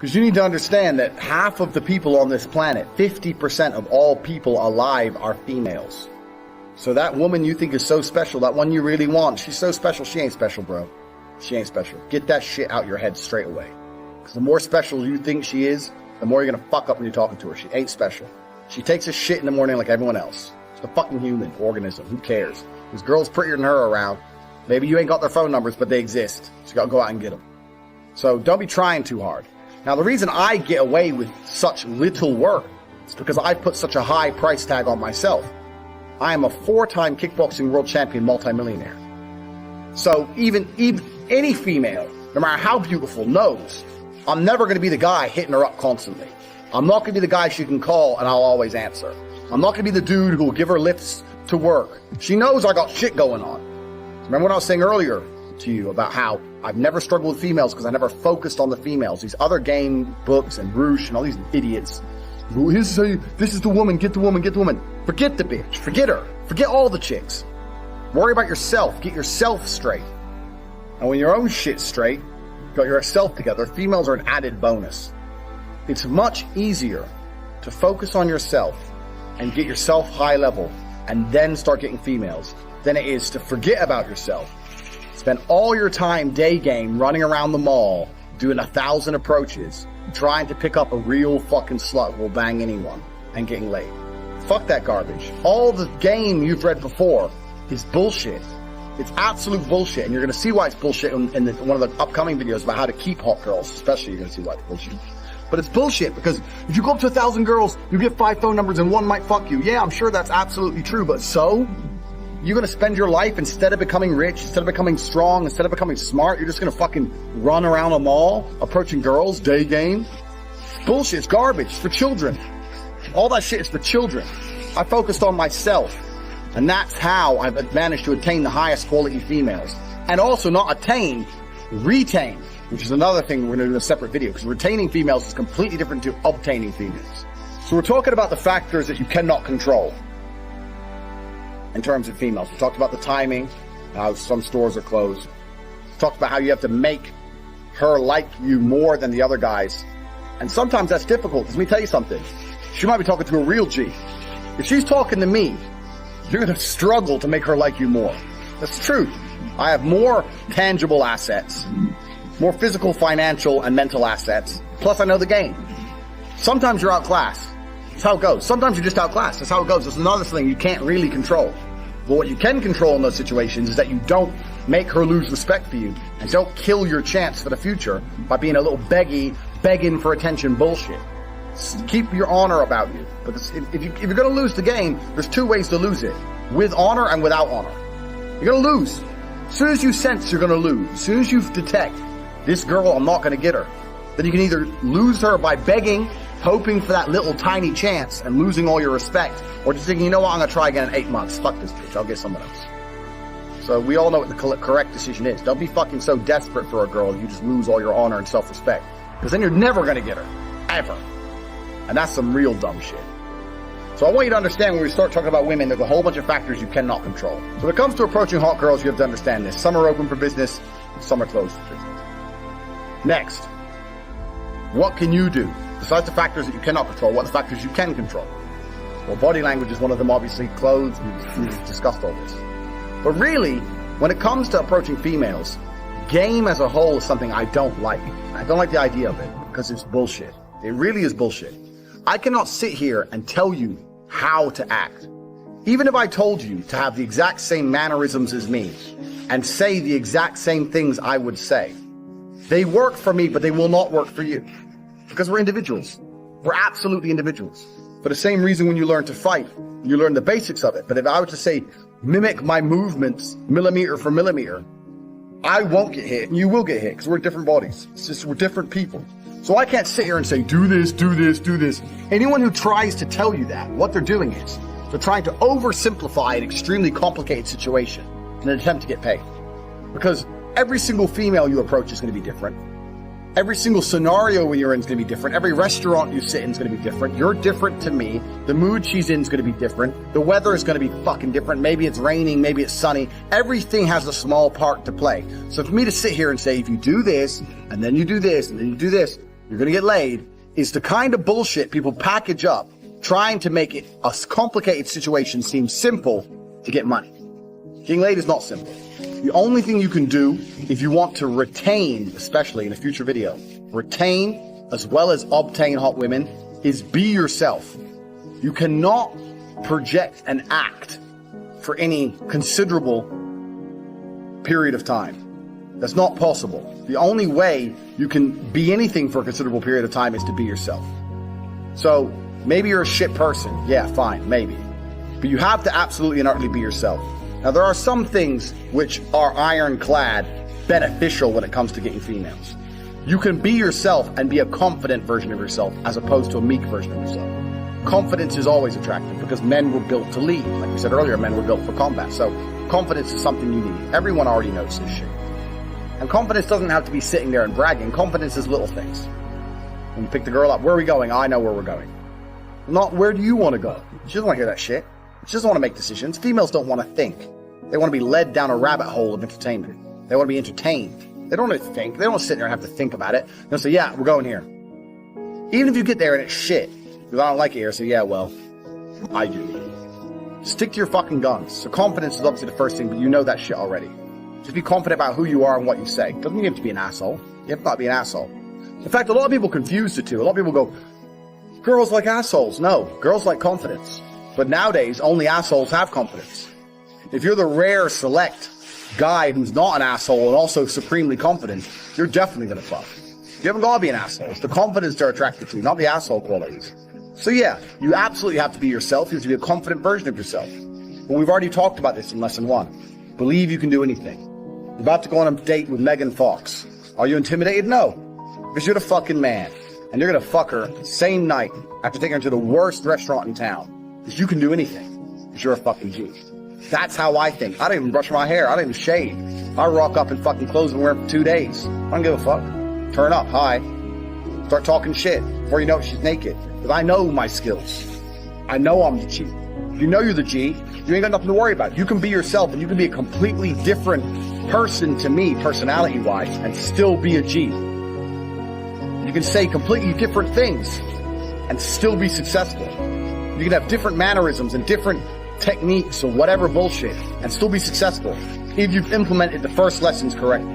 Because you need to understand that half of the people on this planet, 50% of all people alive, are females. So that woman you think is so special, that one you really want, she's so special. She ain't special, bro. She ain't special. Get that shit out your head straight away. Because the more special you think she is, the more you're going to fuck up when you're talking to her. She ain't special. She takes a shit in the morning like everyone else. She's a fucking human organism. Who cares? There's girls prettier than her around. Maybe you ain't got their phone numbers, but they exist. So you got to go out and get them. So don't be trying too hard. Now, the reason I get away with such little work is because I put such a high price tag on myself. I am a 4-time kickboxing world champion multimillionaire. So even any female, no matter how beautiful, knows I'm never going to be the guy hitting her up constantly. I'm not going to be the guy she can call and I'll always answer. I'm not going to be the dude who will give her lifts to work. She knows I got shit going on. Remember what I was saying earlier to you about how I've never struggled with females because I never focused on the females. These other game books and Roosh and all these idiots. This is the woman, get the woman, get the woman. Forget the bitch, forget her, forget all the chicks. Worry about yourself, get yourself straight. And when your own shit's straight, got yourself together, females are an added bonus. It's much easier to focus on yourself and get yourself high level and then start getting females than it is to forget about yourself. Spend all your time day game running around the mall, doing 1,000 approaches, trying to pick up a real fucking slut who will bang anyone and getting laid. Fuck that garbage. All the game you've read before is bullshit. It's absolute bullshit, and you're going to see why it's bullshit in one of the upcoming videos about how to keep hot girls, especially. You're going to see why it's bullshit. But it's bullshit, because if you go up to 1,000 girls, you get 5 phone numbers and one might fuck you. Yeah, I'm sure that's absolutely true, but so? You're going to spend your life, instead of becoming rich, instead of becoming strong, instead of becoming smart, you're just going to fucking run around a mall, approaching girls, day game? Bullshit, it's garbage, it's for children. All that shit is for children. I focused on myself. And that's how I've managed to attain the highest quality females. And also not attain, retain, which is another thing we're going to do in a separate video, because retaining females is completely different to obtaining females. So we're talking about the factors that you cannot control in terms of females. We talked about the timing, how some stores are closed. We talked about how you have to make her like you more than the other guys. And sometimes that's difficult, because let me tell you something. She might be talking to a real G. If she's talking to me, you're going to struggle to make her like you more. That's the truth. I have more tangible assets, more physical, financial, and mental assets. Plus, I know the game. Sometimes you're outclassed. That's how it goes. Sometimes you're just outclassed. That's how it goes. That's another thing you can't really control. But what you can control in those situations is that you don't make her lose respect for you, and don't kill your chance for the future by being a little begging for attention bullshit. Keep your honor about you. Because if you're going to lose the game, there's 2 ways to lose it. With honor and without honor. You're going to lose. As soon as you sense you're going to lose, as soon as you detect, this girl, I'm not going to get her, then you can either lose her by begging, hoping for that little tiny chance and losing all your respect, or just thinking, you know what, I'm going to try again in 8 months. Fuck this bitch, I'll get someone else. So we all know what the correct decision is. Don't be fucking so desperate for a girl you just lose all your honor and self-respect. Because then you're never going to get her. Ever. And that's some real dumb shit. So I want you to understand, when we start talking about women, there's a whole bunch of factors you cannot control. So when it comes to approaching hot girls, you have to understand this. Some are open for business, some are closed for business. Next, what can you do? Besides the factors that you cannot control, what are the factors you can control? Well, body language is one of them, obviously. Clothes, we've discussed all this. But really, when it comes to approaching females, game as a whole is something I don't like. I don't like the idea of it, because it's bullshit. It really is bullshit. I cannot sit here and tell you how to act. Even if I told you to have the exact same mannerisms as me and say the exact same things I would say, they work for me, but they will not work for you. Because we're individuals. We're absolutely individuals. For the same reason, when you learn to fight, you learn the basics of it. But if I were to say, mimic my movements millimeter for millimeter, I won't get hit and you will get hit, because we're different bodies. It's just, we're different people. So I can't sit here and say, do this, do this, do this. Anyone who tries to tell you that, what they're doing is, they're trying to oversimplify an extremely complicated situation in an attempt to get paid. Because every single female you approach is going to be different. Every single scenario when you're in is going to be different. Every restaurant you sit in is going to be different. You're different to me. The mood she's in is going to be different. The weather is going to be fucking different. Maybe it's raining, maybe it's sunny. Everything has a small part to play. So for me to sit here and say, if you do this, and then you do this, and then you do this, you're going to get laid, is the kind of bullshit people package up, trying to make it a complicated situation seem simple to get money. Getting laid is not simple. The only thing you can do if you want to retain, especially in a future video, retain as well as obtain hot women, is be yourself. You cannot project and act for any considerable period of time. That's not possible. The only way you can be anything for a considerable period of time is to be yourself. So maybe you're a shit person. Yeah, fine, maybe. But you have to absolutely and utterly be yourself. Now, there are some things which are ironclad beneficial when it comes to getting females. You can be yourself and be a confident version of yourself as opposed to a meek version of yourself. Confidence is always attractive because men were built to lead. Like we said earlier, men were built for combat. So confidence is something you need. Everyone already knows this shit. And confidence doesn't have to be sitting there and bragging. Confidence is little things. When you pick the girl up, where are we going? I know where we're going. Not where do you want to go? She doesn't want to hear that shit. She doesn't want to make decisions. Females don't want to think. They want to be led down a rabbit hole of entertainment. They want to be entertained. They don't want to think. They don't want to sit there and have to think about it. They'll say, yeah, we're going here. Even if you get there and it's shit, because I don't like it here, so yeah, well, I do. Stick to your fucking guns. So confidence is obviously the first thing, but you know that shit already. Just be confident about who you are and what you say. Doesn't mean you have to be an asshole. You have to not be an asshole. In fact, a lot of people confuse the two. A lot of people go, girls like assholes. No, girls like confidence. But nowadays, only assholes have confidence. If you're the rare, select guy who's not an asshole and also supremely confident, you're definitely going to fuck. You haven't got to be an asshole. It's the confidence they're attracted to, not the asshole qualities. So yeah, you absolutely have to be yourself. You have to be a confident version of yourself. But we've already talked about this in lesson 1. Believe you can do anything. You're about to go on a date with Megan Fox. Are you intimidated? No. Because you're the fucking man. And you're going to fuck her the same night after taking her to the worst restaurant in town. Because you can do anything. Because you're a fucking G. That's how I think. I don't even brush my hair. I don't even shave. I rock up in fucking clothes and wear them for 2 days. I don't give a fuck. Turn up. Hi. Start talking shit. Before you know it, she's naked. Because I know my skills. I know I'm the G. If you know you're the G, you ain't got nothing to worry about. You can be yourself and you can be a completely different person to me, personality-wise, and still be a G. You can say completely different things and still be successful. You can have different mannerisms and different techniques or whatever bullshit and still be successful if you've implemented the first lessons correctly.